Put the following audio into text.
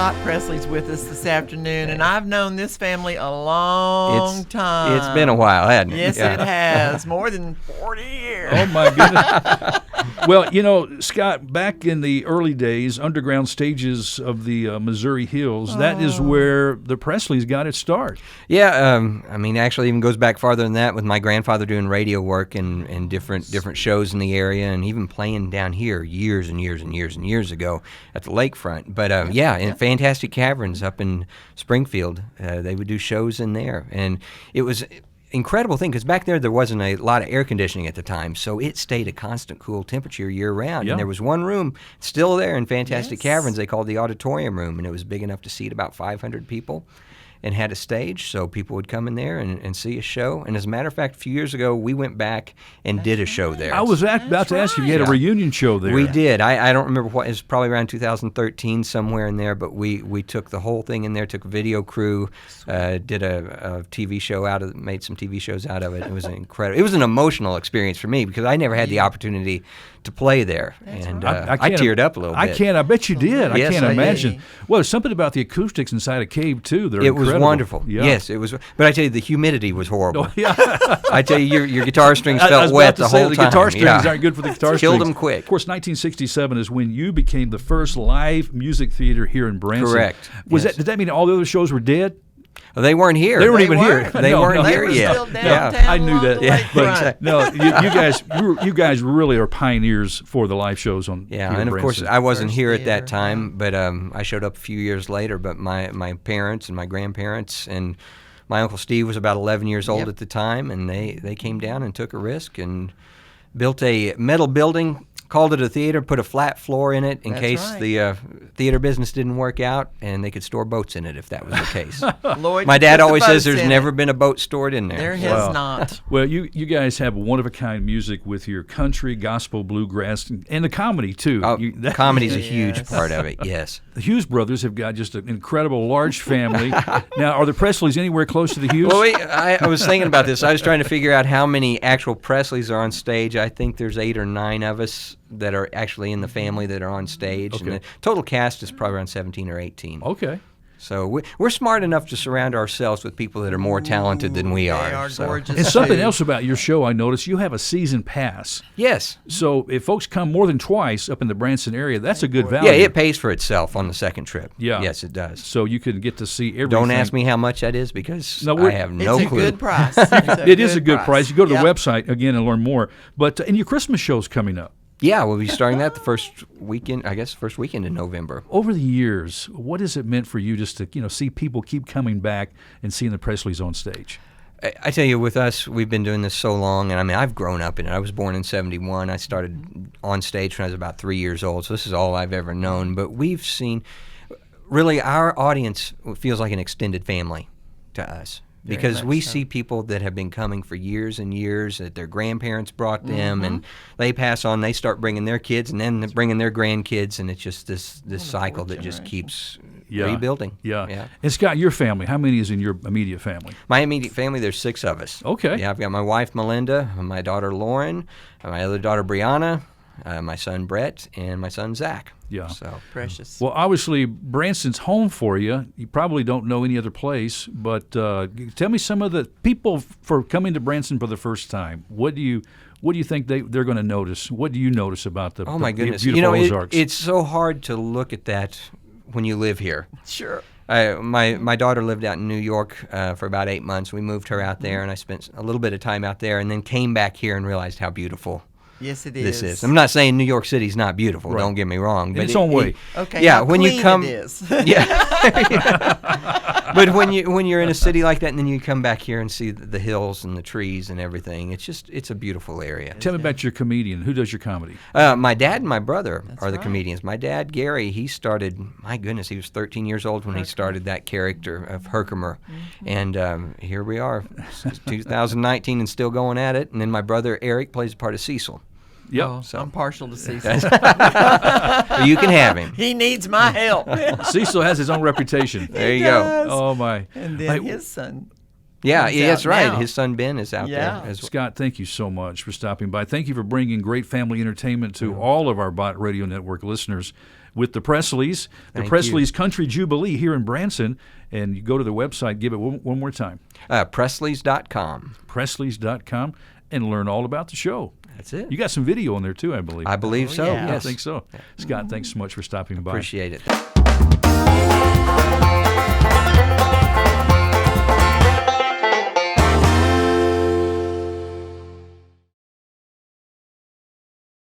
Scott Presley's with us this afternoon, and I've known this family a long time. It's been a while, hasn't it? Yes, it has. More than 40 years. Oh, my goodness. Well, you know, Scott, back in the early days, underground stages of the Missouri Hills, that is where the Presleys got its start. Yeah, I mean, actually even goes back farther than that with my grandfather doing radio work and different shows in the area, and even playing down here years and years ago at the lakefront. But in Fantastic Caverns up in Springfield, they would do shows in there, and it was incredible thing, because back there wasn't a lot of air conditioning at the time, so it stayed a constant cool temperature year round. Yeah. And there was one room still there in Fantastic Caverns they called the auditorium room, and it was big enough to seat about 500 people and had a stage, so people would come in there and see a show. And as a matter of fact, a few years ago, we went back and did a show there. I was about to ask you, you had a reunion show there. We did. I don't remember what, it was probably around 2013, somewhere in there, but we took the whole thing in there, took a video crew, did a TV show out of it, made some TV shows out of it. It was incredible. It was an emotional experience for me, because I never had the opportunity to play there. And I teared up a little bit. I bet you did. Yes, I can't I imagine. did. Well, there's something about the acoustics inside a cave, too. They're incredible. It was wonderful. Yeah. Yes, it was. But I tell you, the humidity was horrible. Oh, yeah. I tell you, your guitar strings I felt was wet about to the say, whole the time. guitar strings aren't good for the guitar strings. Killed them quick. Of course, 1967 is when you became the first live music theater here in Branson. Correct. Did that mean all the other shows were dead? Well, they weren't here. They weren't even here. They weren't here yet. Still downtown I knew that. along the But no, you guys really are pioneers for the live shows on. Yeah, here in and of course Branson. I wasn't First here at theater, that time, but I showed up a few years later. But my parents and my grandparents and my Uncle Steve was about 11 years old at the time, and they came down and took a risk and built a metal building, called it a theater, put a flat floor in it in case the theater business didn't work out, and they could store boats in it if that was the case. Lloyd, My dad always says there's there's never been a boat stored in there. There So- has not. Well, you guys have one-of-a-kind music with your country, gospel, bluegrass, and the comedy, too. Oh, comedy's a huge Yes. part of it, yes. The Hughes brothers have got just an incredible large family. Now, are the Presleys anywhere close to the Hughes? Well, I was thinking about this. I was trying to figure out how many actual Presleys are on stage. I think there's 8 or 9 of us that are actually in the family that are on stage. Okay. And the total cast is probably around 17 or 18. Okay. So we're smart enough to surround ourselves with people that are more talented than we are. They are so. gorgeous. And something too. else about your show, I noticed, you have a season pass. Yes. So if folks come more than twice up in the Branson area, that's a good value. Yeah, it pays for itself on the second trip. Yeah. Yes, it does. So you can get to see everything. Don't ask me how much that is, because No, I have no It's a clue. good price. It is a good price. You go to the Yep. website again and learn more. But and your Christmas show's coming up. Yeah, we'll be starting that the first weekend in November. Over the years, what has it meant for you just to see people keep coming back and seeing the Presleys on stage? I tell you, with us, we've been doing this so long, and I mean, I've grown up in it. I was born in '71. I started on stage when I was about 3 years old, so this is all I've ever known. But we've seen, really, our audience feels like an extended family to us. Because we see people that have been coming for years and years, that their grandparents brought them, and they pass on, they start bringing their kids, and then they're bringing their grandkids, and it's just this cycle that just keeps rebuilding. Yeah. And Scott, your family, how many is in your immediate family? My immediate family, there's 6 of us. Okay. Yeah, I've got my wife, Melinda, my daughter, Lauren, my other daughter, Brianna, my son, Brett, and my son, Zach. Yeah. So Precious. Well, obviously, Branson's home for you. You probably don't know any other place, but tell me some of the people for coming to Branson for the first time. What do you think they're going to notice? What do you notice about the my goodness, beautiful Ozarks? it's so hard to look at that when you live here. Sure. My daughter lived out in New York for about 8 months. We moved her out there, and I spent a little bit of time out there, and then came back here and realized how beautiful Yes, it this is. is. I'm not saying New York City's not beautiful. Right. Don't get me wrong. In its own way. Okay. Yeah, how when clean you come, it is. yeah. But when you're in a city like that, and then you come back here and see the hills and the trees and everything, it's a beautiful area. Tell me about your comedian. Who does your comedy? My dad and my brother are the right. comedians. My dad, Gary, he started, my goodness, he was 13 years old when he started that character of Herkimer. And here we are, 2019, and still going at it. And then my brother, Eric, plays the part of Cecil. Yep. Oh, I'm partial to Cecil. You can have him. He needs my help. Cecil has his own reputation. There you does. go. Oh, my. And then his son. Yeah, He's that's out right. now. His son Ben is out Yeah. there as well. Scott, thank you so much for stopping by. Thank you for bringing great family entertainment to all of our Bott Radio Network listeners. with the Presleys, the Presleys Country Jubilee here in Branson. And you go to the website, give it one more time. Presleys.com. Presleys.com, and learn all about the show. That's it. You got some video on there, too, I believe. I believe so, yeah. I yes. think so. Scott, thanks so much for stopping by. Appreciate it.